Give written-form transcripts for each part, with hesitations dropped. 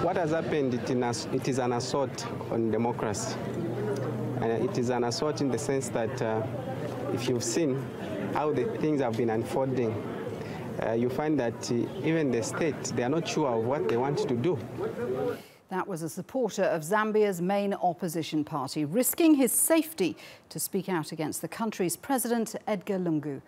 What has happened, it is an assault on democracy. And it is an assault in the sense that if you've seen how the things have been unfolding, you find that even the state, they are not sure of what they want to do. That was a supporter of Zambia's main opposition party, risking his safety to speak out against the country's president, Edgar Lungu.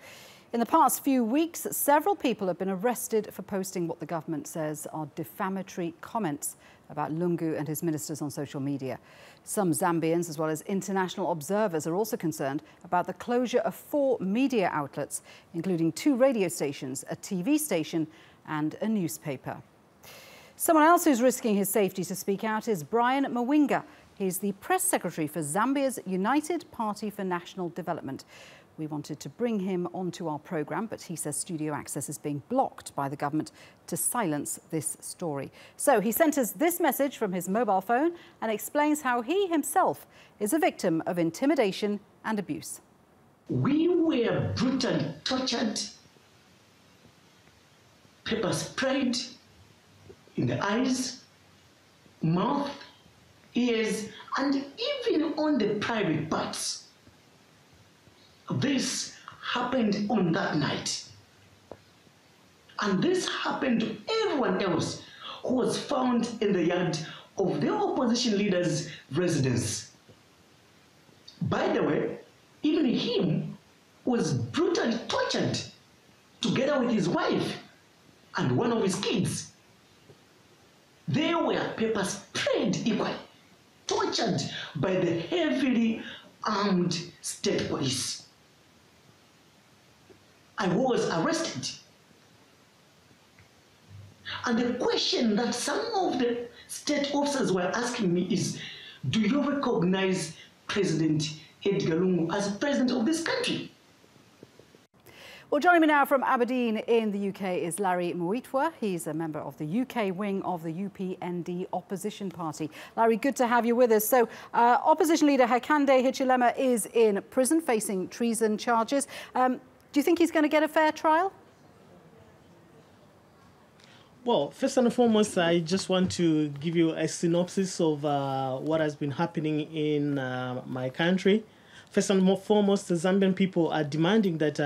In the past few weeks, several people have been arrested for posting what the government says are defamatory comments about Lungu and his ministers on social media. Some Zambians, as well as international observers, are also concerned about the closure of 4 media outlets, including 2 radio stations, a TV station and a newspaper. Someone else who's risking his safety to speak out is Brian Mawinga. He's the press secretary for Zambia's United Party for National Development. We wanted to bring him onto our programme, but he says studio access is being blocked by the government to silence this story. So he sent us this message from his mobile phone and explains how he himself is a victim of intimidation and abuse. We were brutally tortured, pepper sprayed in the eyes, mouth, ears, and even on the private parts. This happened on that night. And this happened to everyone else who was found in the yard of the opposition leader's residence. By the way, even him was brutally tortured together with his wife and one of his kids. They were pepper sprayed equally, tortured by the heavily armed state police. I was arrested. And the question that some of the state officers were asking me is, do you recognize President Edgar Lungu as president of this country? Well, joining me now from Aberdeen in the UK is Larry Mwitwa. He's a member of the UK wing of the UPND opposition party. Larry, good to have you with us. So, opposition leader Hakainde Hichilema is in prison facing treason charges. Do you think he's going to get a fair trial? Well, first and foremost, I just want to give you a synopsis of what has been happening in my country. First and foremost, the Zambian people are demanding that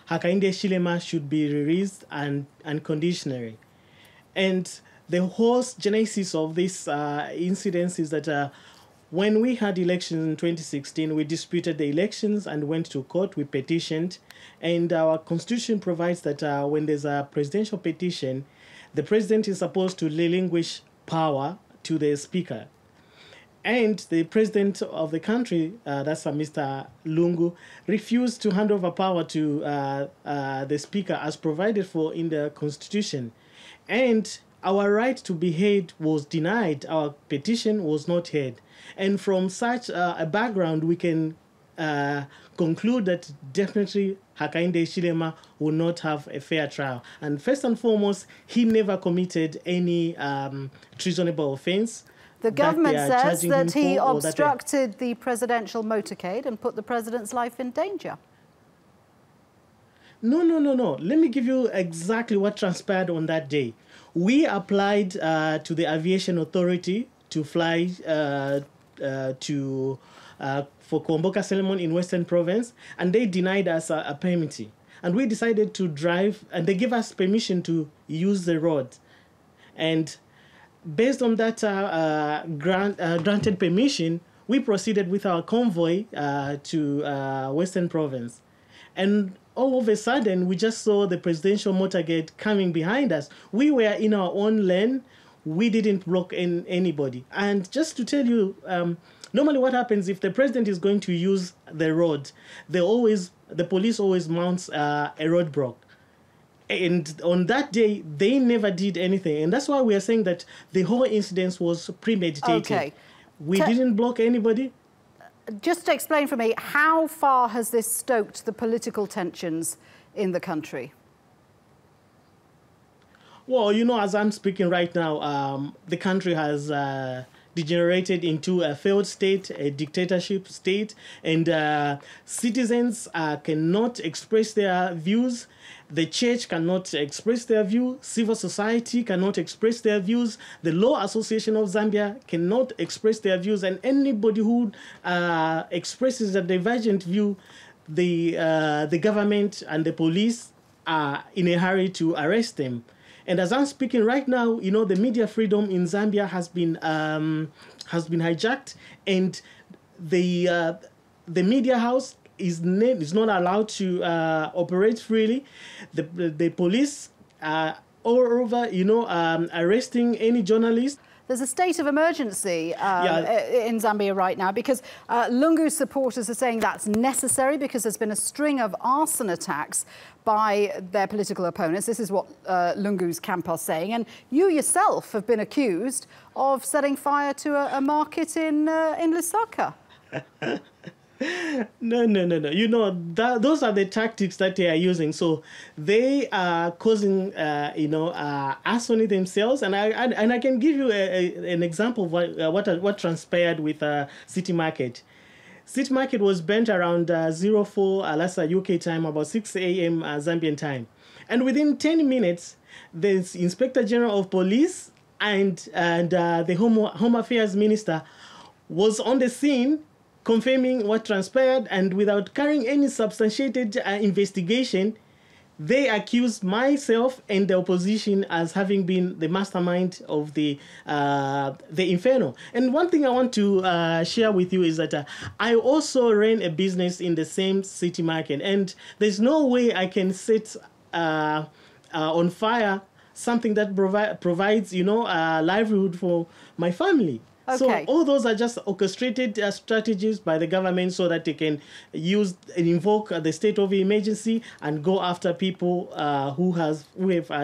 Hakainde Hichilema should be released unconditionally. And the whole genesis of this incident is that when we had elections in 2016, we disputed the elections and went to court. We petitioned. And our constitution provides that when there's a presidential petition, the president is supposed to relinquish power to the speaker. And the president of the country, that's Mr. Lungu, refused to hand over power to the speaker as provided for in the constitution. And our right to be heard was denied. Our petition was not heard. And from such a background, we can conclude that definitely Hakainde Hichilema will not have a fair trial. And first and foremost, he never committed any treasonable offense. The government says that he obstructed the presidential motorcade and put the president's life in danger. No. Let me give you exactly what transpired on that day. We applied to the aviation authority to fly for Kuomboka Solomon in Western Province, and they denied us a permit. And we decided to drive, and they gave us permission to use the road. And based on that granted permission, we proceeded with our convoy to Western Province. And all of a sudden, we just saw the presidential motorcade coming behind us. We were in our own lane. We didn't block anybody. And just to tell you, normally what happens if the president is going to use the road, the police always mounts a roadblock. And on that day, they never did anything. And that's why we are saying that the whole incident was premeditated. Okay. We didn't block anybody. Just to explain for me, how far has this stoked the political tensions in the country? Well, you know, as I'm speaking right now, the country has degenerated into a failed state, a dictatorship state, and citizens cannot express their views. The church cannot express their view. Civil society cannot express their views. The Law Association of Zambia cannot express their views. And anybody who expresses a divergent view, the government and the police are in a hurry to arrest them. And as I'm speaking right now, you know, the media freedom in Zambia has been hijacked, and the media house is not allowed to operate freely. The police are all over, you know, arresting any journalist. There's a state of emergency in Zambia right now because Lungu's supporters are saying that's necessary because there's been a string of arson attacks by their political opponents. This is what Lungu's camp are saying. And you yourself have been accused of setting fire to a market in Lusaka. No. You know, those are the tactics that they are using. So they are causing, arson themselves. And I can give you an example of what transpired with City Market. City Market was burnt around 04 Alasa UK time, about 6 a.m. Zambian time. And within 10 minutes, the Inspector General of Police and the Home Affairs Minister was on the scene, confirming what transpired, and without carrying any substantiated investigation, they accused myself and the opposition as having been the mastermind of the inferno. And one thing I want to share with you is that I also ran a business in the same City Market, and there's no way I can set on fire something that provides, you know, livelihood for my family. Okay. So all those are just orchestrated strategies by the government so that they can use and invoke the state of emergency and go after people who have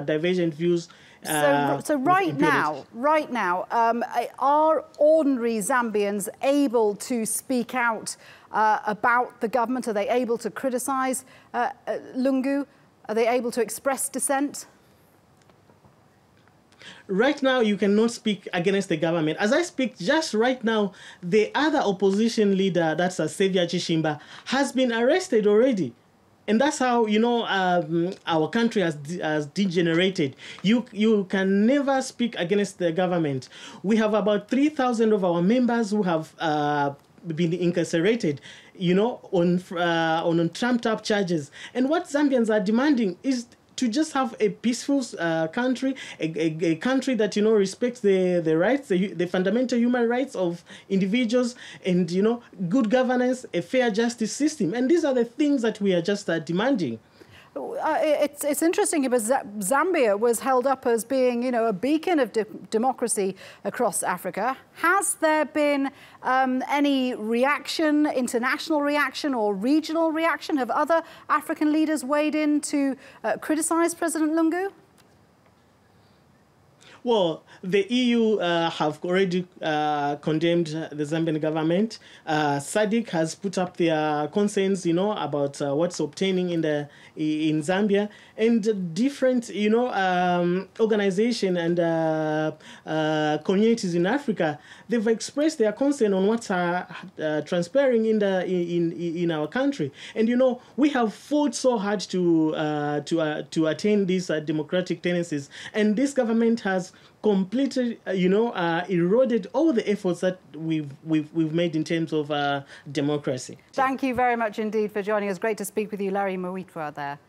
divergent views. So right now, are ordinary Zambians able to speak out about the government? Are they able to criticize Lungu? Are they able to express dissent? Right now, you cannot speak against the government. As I speak just right now, the other opposition leader, that's Xavier Chishimba, has been arrested already. And that's how, you know, our country has degenerated. You can never speak against the government. We have about 3,000 of our members who have been incarcerated, you know, on trumped-up charges. And what Zambians are demanding is to just have a peaceful country, a country that, you know, respects the rights, the fundamental human rights of individuals, and, you know, good governance, a fair justice system. And these are the things that we are just demanding. It's interesting because Zambia was held up as being, you know, a beacon of democracy across Africa. Has there been any reaction, international reaction or regional reaction? Have other African leaders weighed in to criticise President Lungu? Well, the EU have already condemned the Zambian government. SADC has put up their concerns, you know, about what's obtaining in Zambia, and different, you know, organization and communities in Africa. They've expressed their concern on what's transpiring in our country. And, you know, we have fought so hard to attain these democratic tendencies, and this government has completely, you know, eroded all the efforts that we've made in terms of democracy. Thank you very much indeed for joining us. Great to speak with you, Larry Mwitwa there.